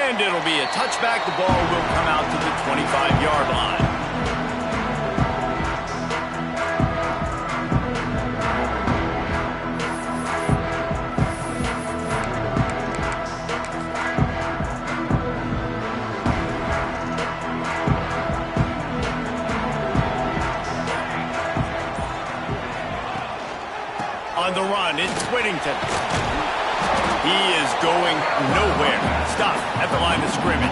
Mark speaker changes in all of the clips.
Speaker 1: And it'll be a touchback. The ball will come out to the 25-yard line. On the run, it's Whittington. He is going nowhere. Stop at the line of scrimmage.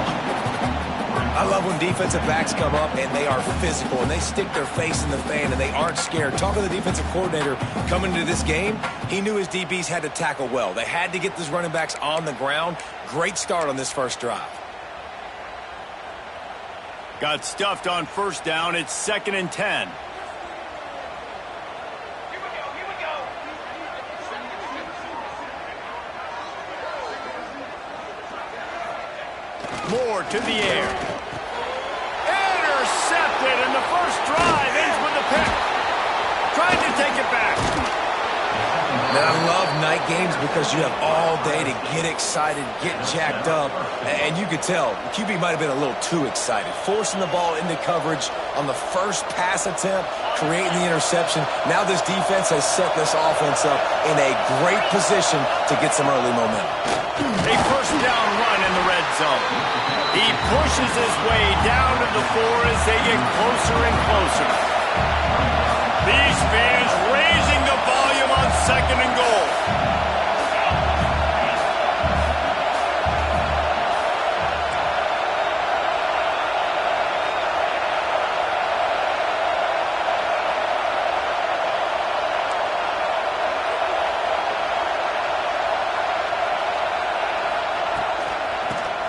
Speaker 2: I love when defensive backs come up and they are physical and they stick their face in the fan and they aren't scared. Talking to the defensive coordinator coming into this game, he knew his DBs had to tackle well. They had to get these running backs on the ground. Great start on this first drive.
Speaker 1: Got stuffed on first down. It's 2nd and 10. Moore to the air. Intercepted, and the first drive ends with a pick. Trying to take it back.
Speaker 2: Man, I love night games because you have all day to get excited, get jacked up, and you could tell the QB might have been a little too excited. Forcing the ball into coverage on the first pass attempt, creating the interception. Now this defense has set this offense up in a great position to get some early momentum.
Speaker 1: A first down run in the red zone. He pushes his way down to the 4 as they get closer and closer. These fans raising the volume on 2nd and goal.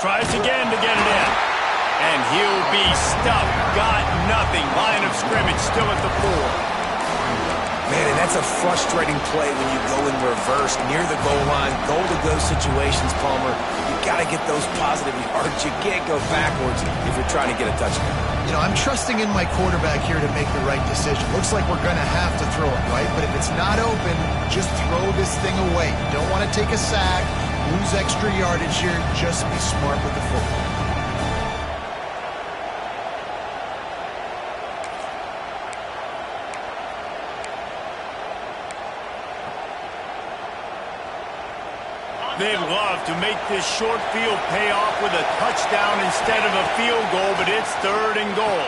Speaker 1: Tries again to get it in. And he'll be stuffed. Got nothing. Line of scrimmage still at the 4.
Speaker 2: Man, and that's a frustrating play when you go in reverse near the goal line, goal-to-go situations, Palmer. You got to get those positive yards. You can't go backwards if you're trying to get a touchdown.
Speaker 3: You know, I'm trusting in my quarterback here to make the right decision. Looks like we're going to have to throw it, right? But if it's not open, just throw this thing away. You don't want to take a sack, lose extra yardage here. Just be smart with the football.
Speaker 1: They'd love to make this short field pay off with a touchdown instead of a field goal, but it's 3rd and goal.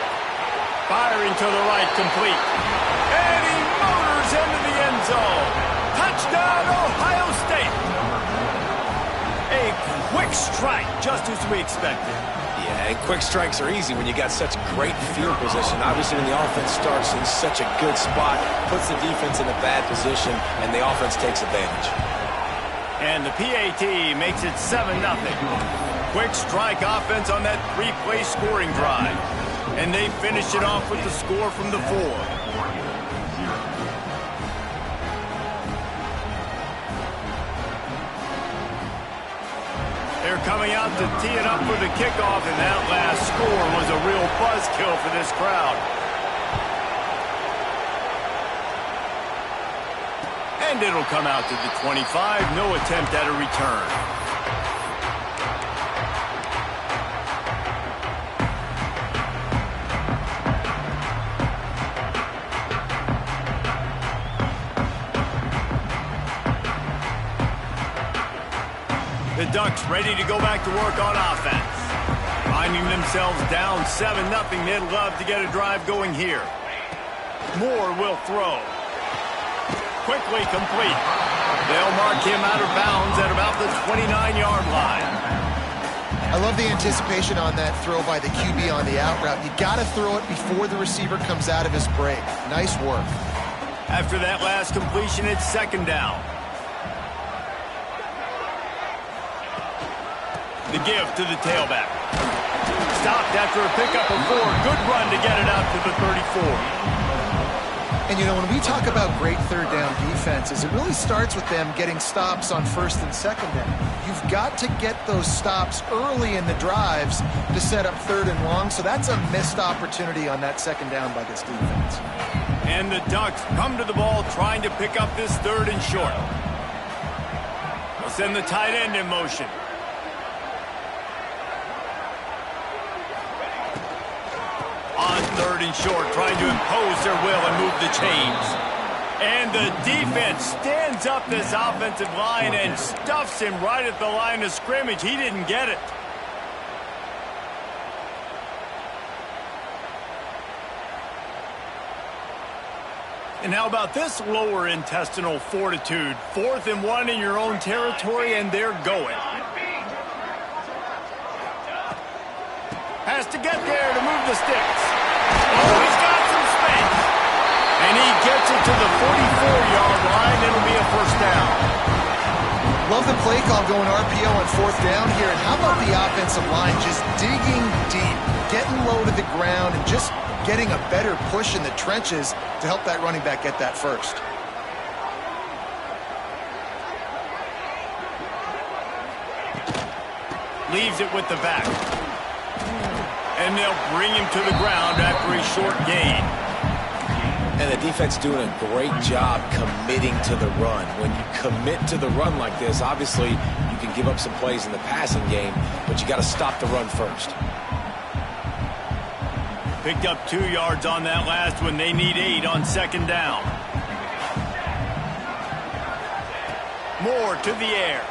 Speaker 1: Firing to the right, complete. And he motors into the end zone. Touchdown, Ohio State. A quick strike, just as we expected.
Speaker 2: Yeah, and quick strikes are easy when you got such great field position. Obviously, when the offense starts in such a good spot, puts the defense in a bad position, and the offense takes advantage.
Speaker 1: And the PAT makes it 7-0. Quick strike offense on that 3-play scoring drive. And they finish it off with the score from the 4. They're coming out to tee it up for the kickoff, and that last score was a real buzzkill for this crowd. And it'll come out to the 25. No attempt at a return. The Ducks ready to go back to work on offense. Finding themselves down 7-0. They'd love to get a drive going here. Moore will throw. Quickly complete. They'll mark him out of bounds at about the 29-yard line.
Speaker 3: I love the anticipation on that throw by the QB on the out route. You got to throw it before the receiver comes out of his break. Nice work.
Speaker 1: After that last completion, it's 2nd down. The give to the tailback. Stopped after a pickup of 4. Good run to get it out to the 34.
Speaker 3: And, you know, when we talk about great third down defenses, it really starts with them getting stops on 1st and 2nd down. You've got to get those stops early in the drives to set up 3rd and long, so that's a missed opportunity on that 2nd down by this defense.
Speaker 1: And the Ducks come to the ball trying to pick up this 3rd and short. They'll send the tight end in motion. third and short, trying to impose their will and move the chains. And the defense stands up this offensive line and stuffs him right at the line of scrimmage. He didn't get it. And how about this lower intestinal fortitude? 4th and 1 in your own territory, and they're going. Has to get there to move the sticks. Oh, he's got some space. And he gets it to the 44-yard line. It'll be a first down.
Speaker 3: Love the play call going RPO on 4th down here. And how about the offensive line just digging deep, getting low to the ground, and just getting a better push in the trenches to help that running back get that first.
Speaker 1: Leaves it with the back. And they'll bring him to the ground after a short gain.
Speaker 2: And the defense doing a great job committing to the run. When you commit to the run like this, obviously you can give up some plays in the passing game, but you got to stop the run first.
Speaker 1: Picked up 2 yards on that last one. They need 8 on 2nd down. Moore to the air.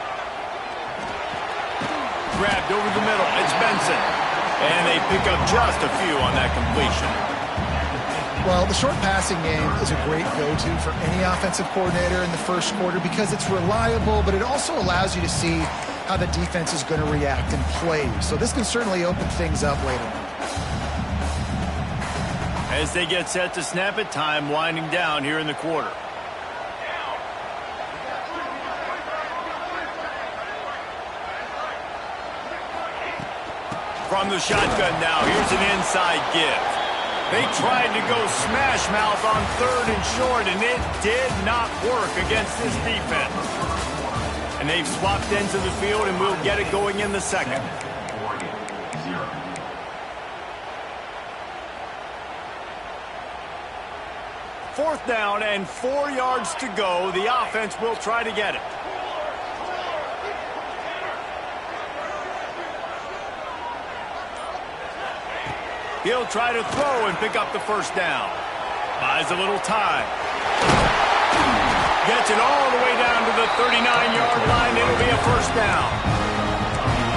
Speaker 1: Grabbed over the middle. It's Benson. And they pick up just a few on that completion.
Speaker 3: Well, the short passing game is a great go-to for any offensive coordinator in the first quarter because it's reliable, but it also allows you to see how the defense is going to react and play. So this can certainly open things up later on.
Speaker 1: As they get set to snap it, time winding down here in the quarter. From the shotgun now, here's an inside give. They tried to go smash mouth on 3rd and short, and it did not work against this defense. And they've swapped ends of the field, and we'll get it going in the 2nd. Fourth down and 4 yards to go. The offense will try to get it. He'll try to throw and pick up the first down. Buys a little time. Gets it all the way down to the 39-yard line. It'll be a first down.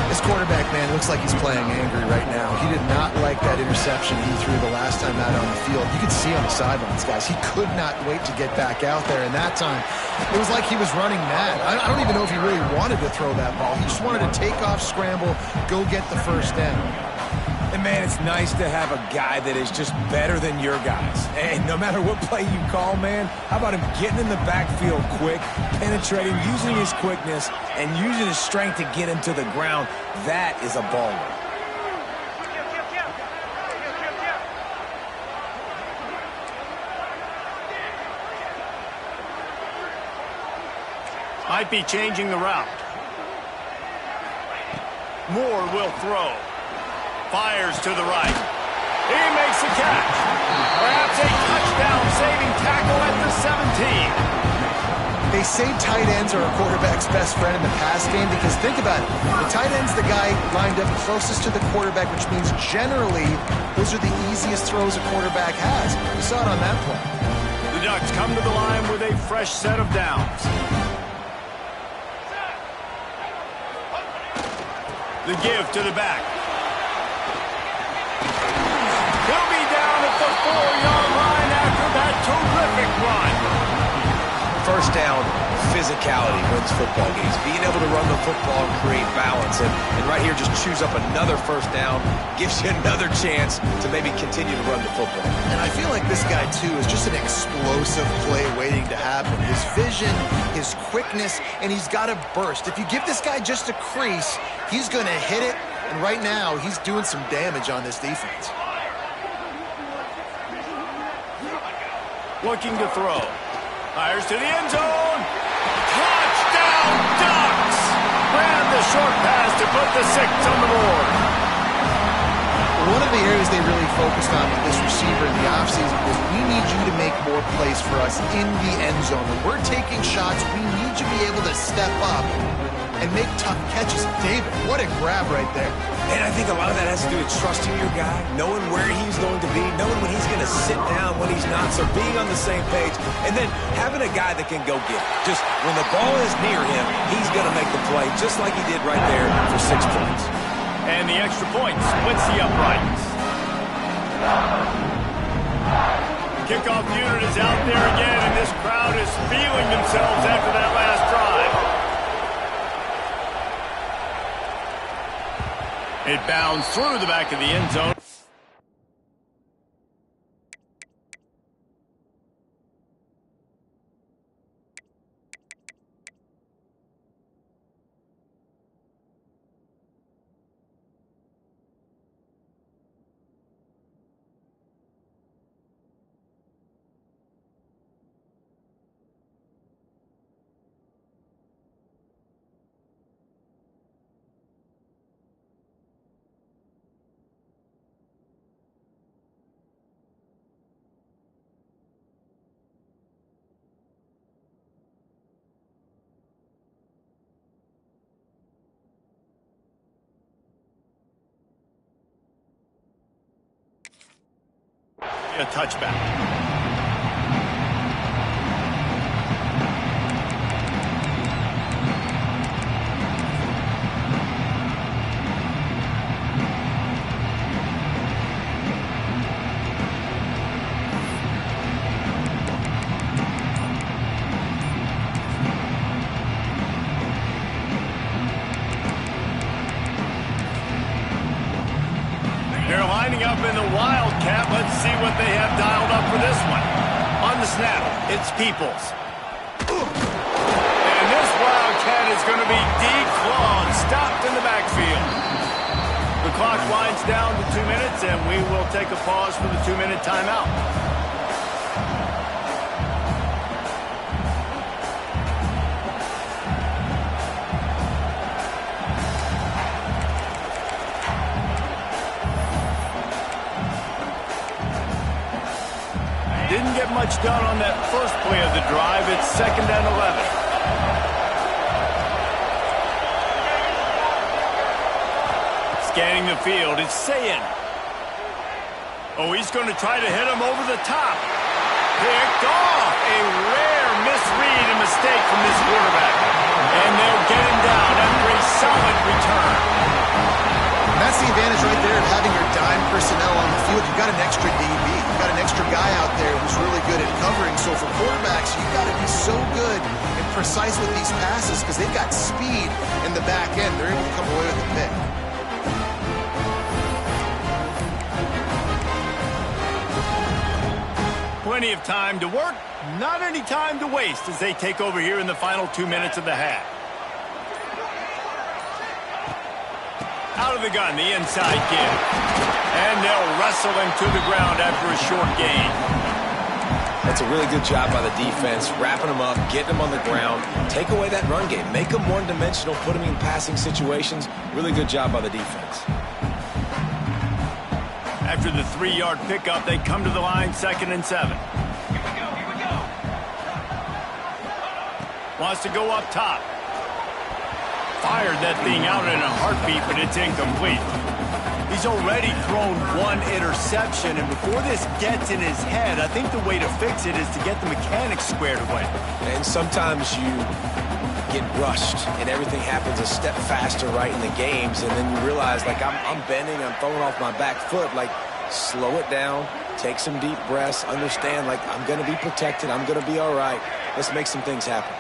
Speaker 3: This quarterback, man, looks like he's playing angry right now. He did not like that interception he threw the last time out on the field. You could see on the sidelines, guys. He could not wait to get back out there. And that time, it was like he was running mad. I don't even know if he really wanted to throw that ball. He just wanted to take off, scramble, go get the first down.
Speaker 2: And, man, it's nice to have a guy that is just better than your guys. And no matter what play you call, man, how about him getting in the backfield quick, penetrating, using his quickness, and using his strength to get him to the ground? That is a baller.
Speaker 1: Might be changing the route. Moore will throw. Fires to the right. He makes the catch. Perhaps a touchdown-saving tackle at the 17.
Speaker 3: They say tight ends are a quarterback's best friend in the pass game because think about it. The tight end's the guy lined up closest to the quarterback, which means generally those are the easiest throws a quarterback has. We saw it on that play.
Speaker 1: The Ducks come to the line with a fresh set of downs. The give to the back. He'll be down at the 4-yard line after that terrific run.
Speaker 2: First down, physicality wins football games. Being able to run the football and create balance. And right here, just choose up another first down, gives you another chance to maybe continue to run the football.
Speaker 3: And I feel like this guy, too, is just an explosive play waiting to happen. His vision, his quickness, and he's got a burst. If you give this guy just a crease, he's going to hit it. And right now, he's doing some damage on this defense.
Speaker 1: Looking to throw. Fires to the end zone. Touchdown, Ducks! Ran the short pass to put the 6 on the board.
Speaker 3: One of the areas they really focused on with this receiver in the offseason was we need you to make more plays for us in the end zone. When we're taking shots, we need you to be able to step up and make tough catches. David, what a grab right there.
Speaker 2: And I think a lot of that has to do with trusting your guy, knowing where he's going to be, knowing when he's going to sit down, when he's not, so being on the same page, and then having a guy that can go get it. Just when the ball is near him, he's going to make the play, just like he did right there for 6 points.
Speaker 1: And the extra point splits the uprights. Kickoff unit is out there again, and this crowd is feeling themselves after that last drive. It bounds through the back of the end zone. A touchback. They're lining up in the Wildcat. Let's see what they have dialed up for this one. On the snap, it's Peoples. And this Wildcat is going to be declawed, stopped in the backfield. The clock winds down to 2 minutes, and we will take a pause for the 2-minute timeout. Didn't get much done on that first play of the drive. It's 2nd and 11. Scanning the field, it's Sayin. Oh, he's going to try to hit him over the top. Picked off. A rare misread and mistake from this quarterback. And they'll get him down after a solid return.
Speaker 3: And that's the advantage right there of having your dime personnel on the field. You've got an extra DB. You've got an extra guy out there who's really good at covering. So for quarterbacks, you've got to be so good and precise with these passes because they've got speed in the back end. They're able to come away with a pick.
Speaker 1: Plenty of time to work, not any time to waste as they take over here in the final 2 minutes of the half. Out of the gun, the inside give. And they'll wrestle him to the ground after a short gain.
Speaker 2: That's a really good job by the defense, wrapping them up, getting them on the ground. Take away that run game. Make them one-dimensional, put them in passing situations. Really good job by the defense.
Speaker 1: After the 3-yard pickup, they come to the line 2nd and 7.
Speaker 4: Here we go.
Speaker 1: Wants to go up top. Fired that thing out in a heartbeat, but it's incomplete. He's already thrown 1 interception, and before this gets in his head, I think the way to fix it is to get the mechanics squared away.
Speaker 2: And sometimes you get rushed, and everything happens a step faster right in the games, and then you realize, like, I'm bending, I'm throwing off my back foot. Like, slow it down, take some deep breaths, understand, like, I'm going to be protected, I'm going to be all right. Let's make some things happen.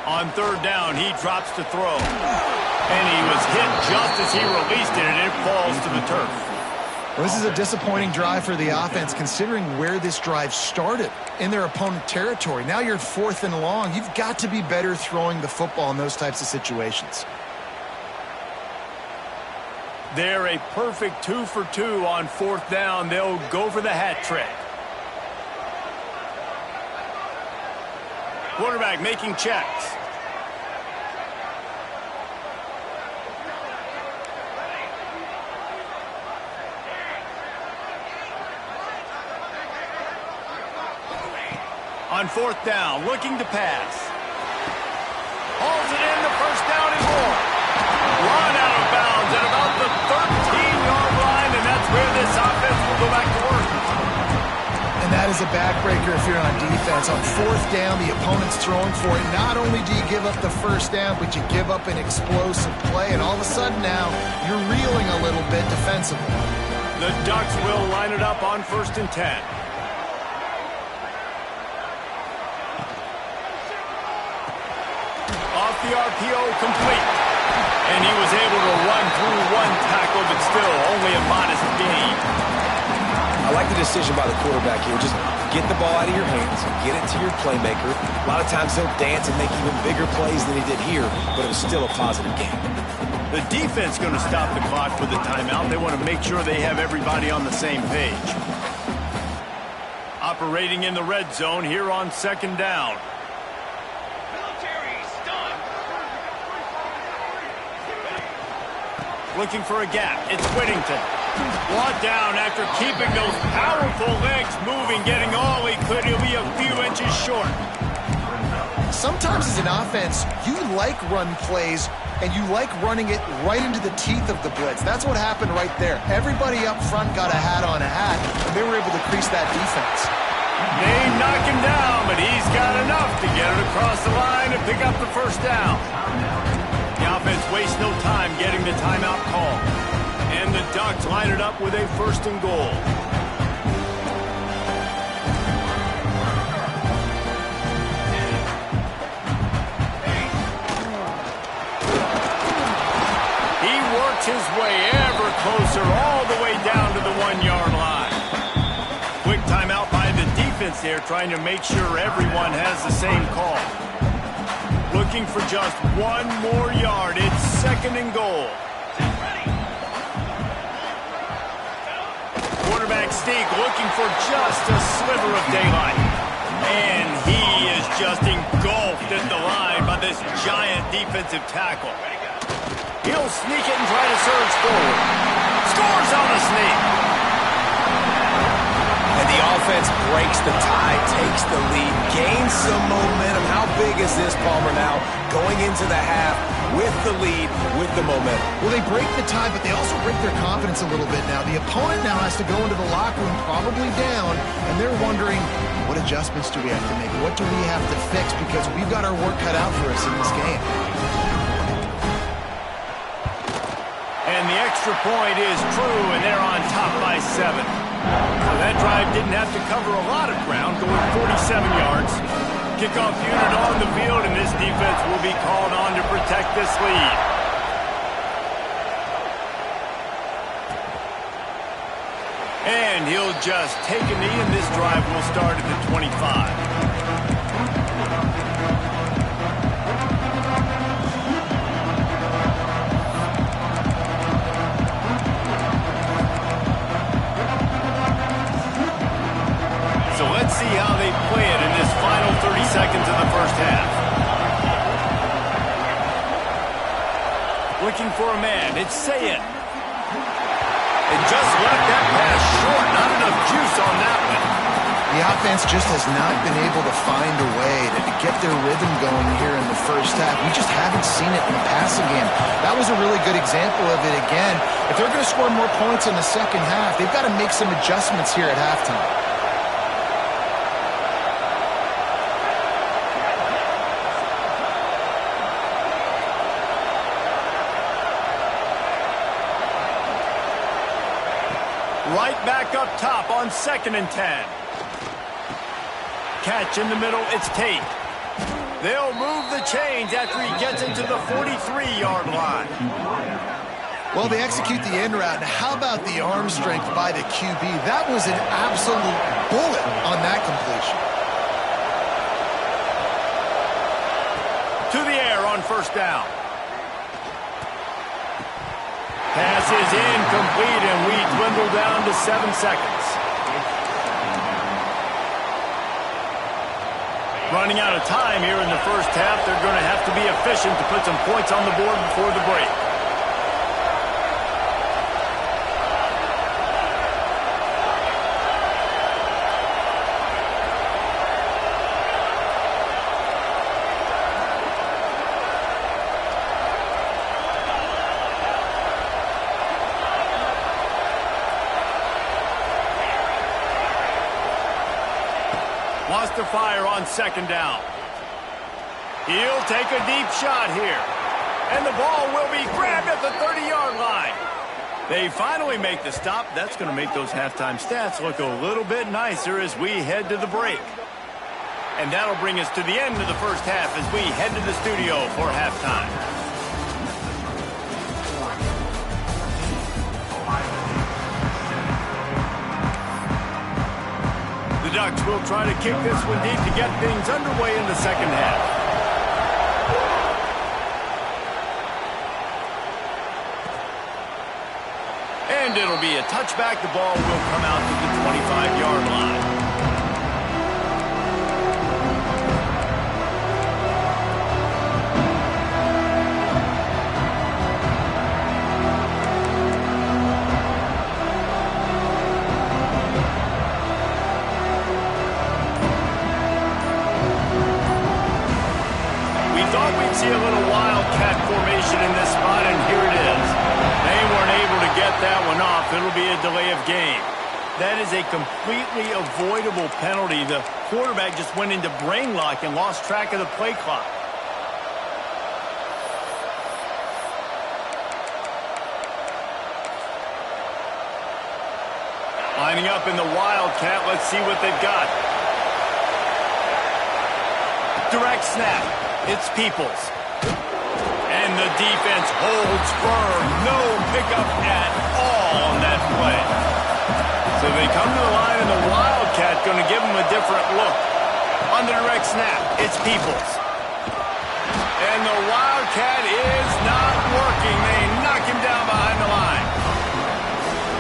Speaker 1: On 3rd down, he drops to throw. And he was hit just as he released it, and it falls to the turf.
Speaker 3: Well, this is a disappointing drive for the offense, considering where this drive started in their opponent territory. Now you're 4th and long. You've got to be better throwing the football in those types of situations.
Speaker 1: They're a perfect 2 for 2 on 4th down. They'll go for the hat trick. Quarterback making checks. On fourth down, looking to pass. Hauls it in, the first down and more. Run out of bounds at about the 13-yard line, and that's where this offense will go back to work.
Speaker 3: And that is a backbreaker if you're on defense. On fourth down, the opponent's throwing for it. Not only do you give up the first down, but you give up an explosive play, and all of a sudden now you're reeling a little bit defensively.
Speaker 1: The Ducks will line it up on 1st and 10. Off the RPO, complete. And he was able to run through one tackle, but still only a modest gain.
Speaker 2: I like the decision by the quarterback here. Just get the ball out of your hands, get it to your playmaker. A lot of times he'll dance and make even bigger plays than he did here, but it was still a positive game.
Speaker 1: The defense going to stop the clock with the timeout. They want to make sure they have everybody on the same page. Operating in the red zone here on 2nd down. Looking for a gap. It's Whittington. Brought down after keeping those powerful legs moving, getting all he could. He'll be a few inches short.
Speaker 3: Sometimes as an offense, you like run plays, and you like running it right into the teeth of the blitz. That's what happened right there. Everybody up front got a hat on a hat, and they were able to crease that defense.
Speaker 1: They knock him down, but he's got enough to get it across the line and pick up the first down. The offense wastes no time getting the timeout call. And the Ducks line it up with a 1st and goal. He works his way ever closer all the way down to the 1-yard line. Quick timeout by the defense there, trying to make sure everyone has the same call. Looking for just one more yard. It's 2nd and goal. Quarterback Steak looking for just a sliver of daylight. And he is just engulfed at the line by this giant defensive tackle. He'll sneak it and try to surge forward. Scores on the sneak.
Speaker 2: And the offense breaks the tie, takes the lead, gains some momentum. How big is this, Palmer, now going into the half with the lead, with the momentum?
Speaker 3: Well, they break the tie, but they also break their confidence a little bit now. The opponent now has to go into the locker room probably down, and they're wondering, what adjustments do we have to make? What do we have to fix? Because we've got our work cut out for us in this game.
Speaker 1: And the extra point is true, and they're on top by 7. So that drive didn't have to cover a lot of ground, going 47 yards. Kickoff unit on the field, and this defense will be called on to protect this lead. And he'll just take a knee, and this drive will start at the 25. So let's see how they play it in this final 30 seconds of the first half. Looking for a man. It's Sayed. And just left that pass short. Not enough juice on that one.
Speaker 3: The offense just has not been able to find a way to get their rhythm going here in the first half. We just haven't seen it in the passing game. That was a really good example of it again. If they're going to score more points in the second half, they've got to make some adjustments here at halftime.
Speaker 1: Right back up top on 2nd and 10. Catch in the middle, it's Tate. They'll move the chains after he gets into the 43-yard line.
Speaker 3: Well, they execute the end route. How about the arm strength by the QB? That was an absolute bullet on that completion.
Speaker 1: To the air on 1st down. Pass is incomplete, and we dwindle down to 7 seconds. Running out of time here in the first half. They're going to have to be efficient to put some points on the board before the break. Wants to fire on second down. He'll take a deep shot here. And the ball will be grabbed at the 30-yard line. They finally make the stop. That's going to make those halftime stats look a little bit nicer as we head to the break. And that'll bring us to the end of the first half as we head to the studio for halftime. The Ducks will try to kick this one deep to get things underway in the second half. And it'll be a touchback. The ball will come out to the 25-yard line. We thought we'd see a little wildcat formation in this spot, and here it is. They weren't able to get that one off. It'll be a delay of game. That is a completely avoidable penalty. The quarterback just went into brain lock and lost track of the play clock. Lining up in the wildcat. Let's see what they've got. Direct snap. It's Peoples. And the defense holds firm. No pickup at all on that play. So they come to the line, and the Wildcat going to give them a different look. On the direct snap, it's Peoples. And the Wildcat is not working. They knock him down behind the line.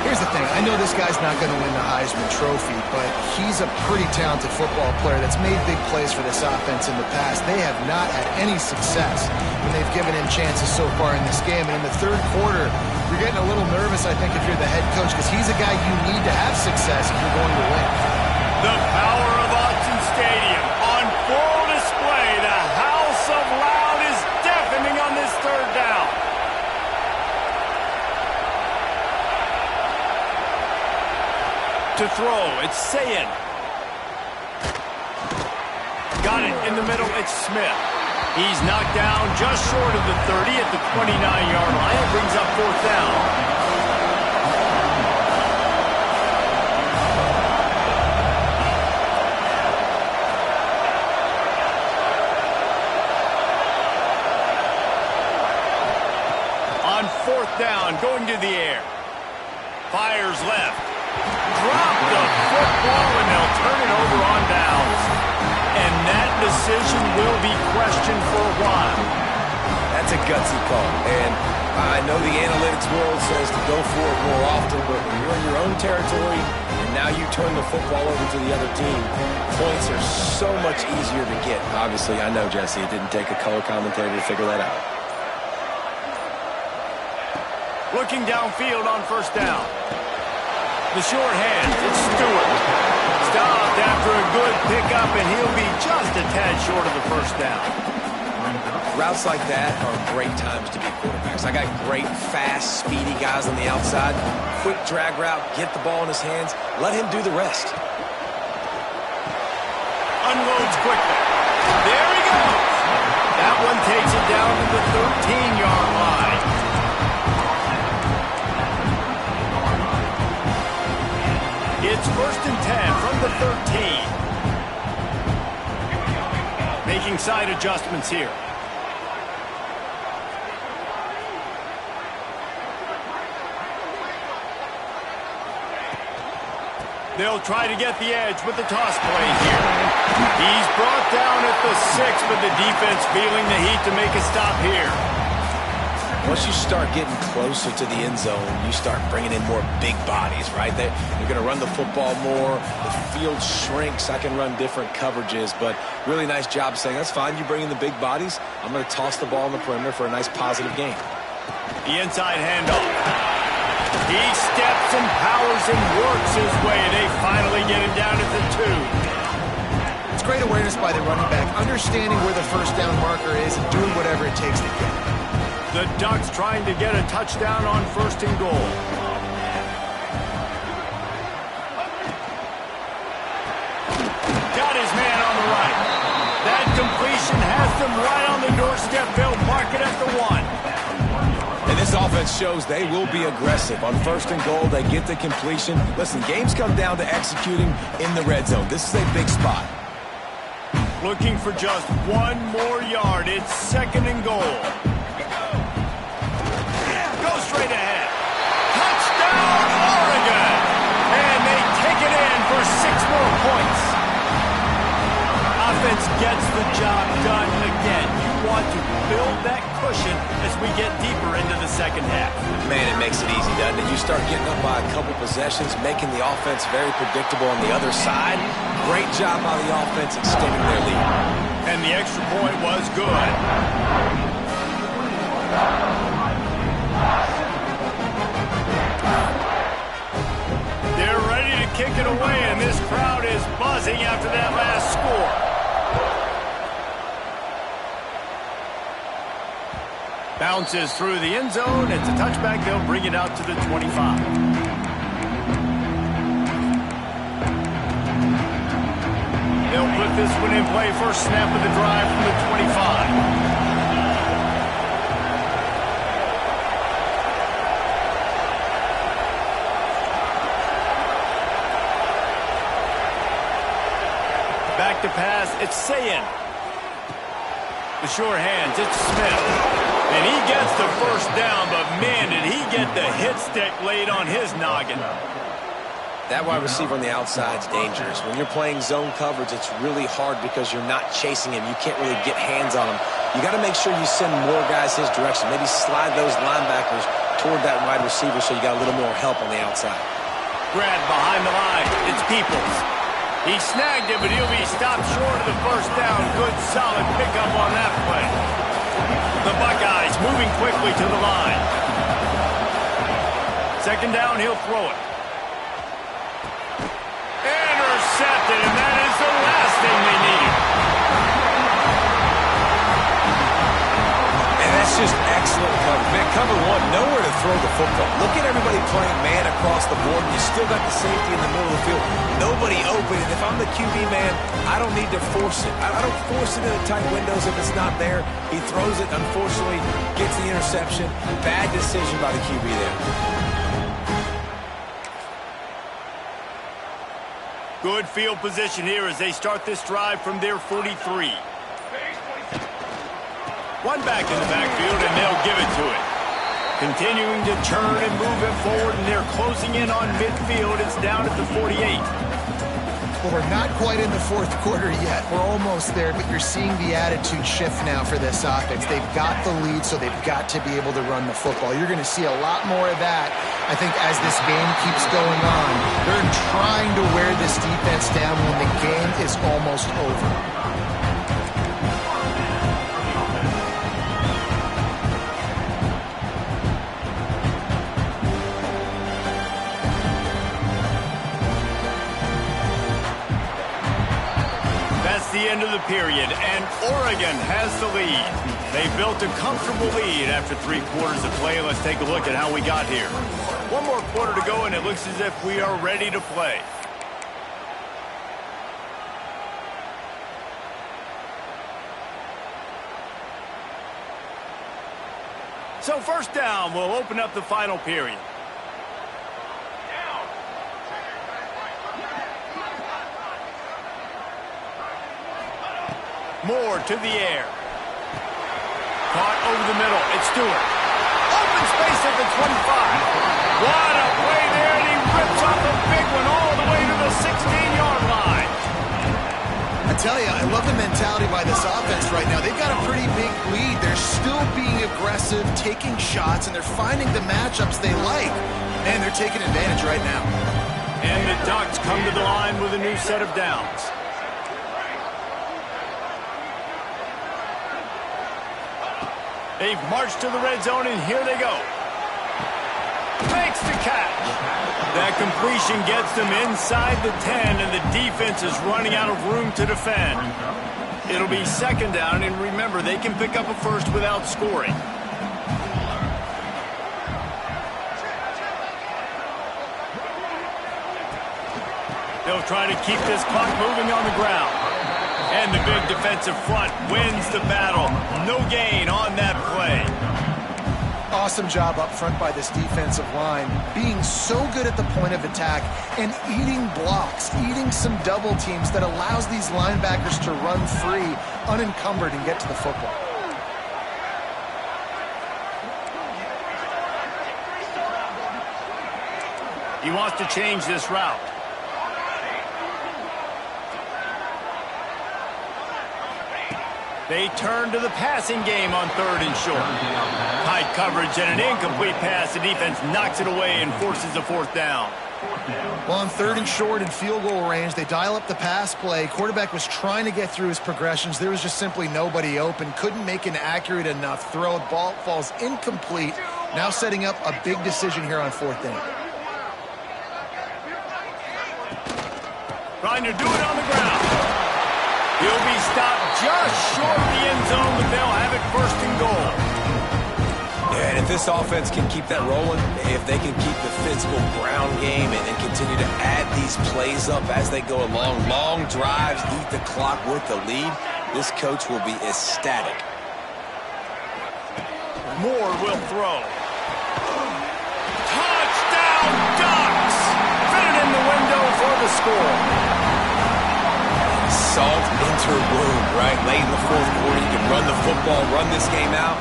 Speaker 3: Here's the thing. I know this guy's not going to win the Heisman Trophy, but he's a pretty talented football player that's made big plays for this offense in the past. They have not had any success when they've given him chances so far in this game. And in the third quarter, you're getting a little nervous, I think, if you're the head coach, because he's a guy you need to have success if you're going to win.
Speaker 1: The power of Autzen Stadium on full display. The House of Loud is deafening on this third down. To throw, it's Sayin. Got it in the middle, it's Smith. He's knocked down just short of the 30 at the 29-yard line. It brings up fourth down. On fourth down, going to the air. Fires left. Drop the football, and they'll turn it over on downs. And that decision will be questioned for a while.
Speaker 2: That's a gutsy call. And I know the analytics world says to go for it more often, but when you're in your own territory and now you turn the football over to the other team, points are so much easier to get. Obviously, I know, Jesse, it didn't take a color commentator to figure that out.
Speaker 1: Looking downfield on first down. The short hand, it's Stewart. Stopped after a good pickup, and he'll be just a tad short of the first down.
Speaker 2: Routes like that are great times to be quarterbacks. I got great, fast, speedy guys on the outside. Quick drag route, get the ball in his hands, let him do the rest.
Speaker 1: Unloads quickly. There he goes. That one takes it down to the 13-yard line. It's first and 10 from the 13. Making side adjustments here. They'll try to get the edge with the toss play here. He's brought down at the 6, but the defense feeling the heat to make a stop here.
Speaker 2: Once you start getting closer to the end zone, you start bringing in more big bodies, right? They're going to run the football more. The field shrinks. I can run different coverages, but really nice job saying, that's fine. You bring in the big bodies. I'm going to toss the ball on the perimeter for a nice positive gain.
Speaker 1: The inside handoff. He steps and powers and works his way. They finally get him down at the 2.
Speaker 3: It's great awareness by the running back, understanding where the first down marker is and doing whatever it takes to get it.
Speaker 1: The Ducks trying to get a touchdown on first and goal. Got his man them right on the doorstep. They'll mark it at the 1.
Speaker 2: And this offense shows they will be aggressive. On first and goal, they get the completion. Listen, games come down to executing in the red zone. This is a big spot.
Speaker 1: Looking for just 1 more yard. It's second and goal. Go straight ahead. Touchdown, Oregon! And they take it in for 6 more points. Offense gets the job done again. You want to build that cushion as we get deeper into the second half.
Speaker 2: Man, it makes it easy, doesn't it? You start getting up by a couple possessions, making the offense very predictable on the other side. Great job by the offense extending their lead.
Speaker 1: And the extra point was good. They're ready to kick it away, and this crowd is buzzing after that last score. Bounces through the end zone. It's a touchback. They'll bring it out to the 25. They'll put this one in play. First snap of the drive from the 25. Back to pass. It's Sayin. The sure hands. It's Smith. And he gets the first down, but man, did he get the hit stick laid on his noggin.
Speaker 2: That wide receiver on the outside is dangerous. When you're playing zone coverage, it's really hard because you're not chasing him. You can't really get hands on him. You got to make sure you send more guys his direction. Maybe slide those linebackers toward that wide receiver so you got a little more help on the outside.
Speaker 1: Grab behind the line. It's Peoples. He snagged it, but he'll be stopped short of the first down. Good, solid pickup on that play. The Buckeyes moving quickly to the line. Second down, he'll throw it. Intercepted, and that is the last thing they needed.
Speaker 2: And that's just excellent coverage. Man, cover one, nowhere to throw the football. Look at everybody playing man across the board, and you still got the safety in the middle of the field. Nobody open, and if I'm the QB man, I don't need to force it. I don't force it into tight windows if it's not there. He throws it, unfortunately, gets the interception. Bad decision by the QB there.
Speaker 1: Good field position here as they start this drive from their 43. One back in the backfield, and they'll give it to it. Continuing to turn and move it forward, and they're closing in on midfield. It's down at the 48.
Speaker 3: Well, we're not quite in the fourth quarter yet. We're almost there, but you're seeing the attitude shift now for this offense. They've got the lead, so they've got to be able to run the football. You're going to see a lot more of that, I think, as this game keeps going on. They're trying to wear this defense down when the game is almost over.
Speaker 1: The end of the period, and Oregon has the lead. They built a comfortable lead after 3 quarters of play. Let's take a look at how we got here. 1 more quarter to go, and it looks as if we are ready to play. So first down will open up the final period. Moore to the air. Caught over the middle. It's Stewart. Open space at the 25. What a play there, and he rips off a big one all the way to the 16-yard line.
Speaker 3: I tell you, I love the mentality by this offense right now. They've got a pretty big lead. They're still being aggressive, taking shots, and they're finding the matchups they like. Man, they're taking advantage right now.
Speaker 1: And the Ducks come to the line with a new set of downs. They've marched to the red zone, and here they go. Makes the catch. That completion gets them inside the 10, and the defense is running out of room to defend. It'll be second down, and remember, they can pick up a first without scoring. They'll They'll try to keep this clock moving on the ground. And the big defensive front wins the battle. No gain on that play.
Speaker 3: Awesome job up front by this defensive line, being so good at the point of attack and eating blocks, eating some double teams that allows these linebackers to run free, unencumbered, and get to the football.
Speaker 1: He wants to change this route. They turn to the passing game on 3rd and short. Tight coverage and an incomplete pass. The defense knocks it away and forces a 4th down.
Speaker 3: Well, on 3rd and short and field goal range, they dial up the pass play. Quarterback was trying to get through his progressions. There was just simply nobody open. Couldn't make an accurate enough throw. Ball falls incomplete. Now setting up a big decision here on 4th down.
Speaker 1: Trying to do it on the ground. He'll be stopped just short of the end zone, but they'll have it 1st and goal.
Speaker 2: Yeah, and if this offense can keep that rolling, if they can keep the physical ground game and continue to add these plays up as they go along, long drives, eat the clock with the lead, this coach will be ecstatic.
Speaker 1: Moore will throw. Touchdown, Ducks! Fit it in the window for the score.
Speaker 2: Salt into wound, right? Late in the 4th quarter, you can run the football, run this game out.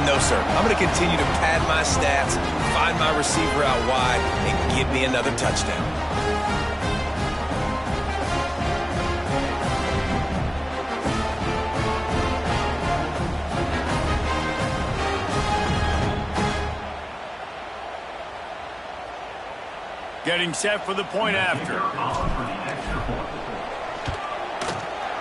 Speaker 2: No, sir. I'm going to continue to pad my stats, find my receiver out wide, and give me another touchdown.
Speaker 1: Getting set for the point after.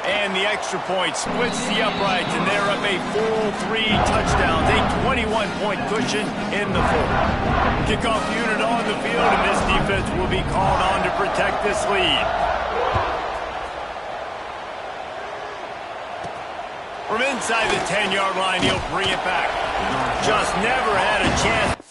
Speaker 1: And the extra point splits the uprights, and they're up a full 3 touchdowns, a 21-point cushion in the 4th. Kickoff unit on the field, and this defense will be called on to protect this lead. From inside the 10-yard line, he'll bring it back. Just never had a chance.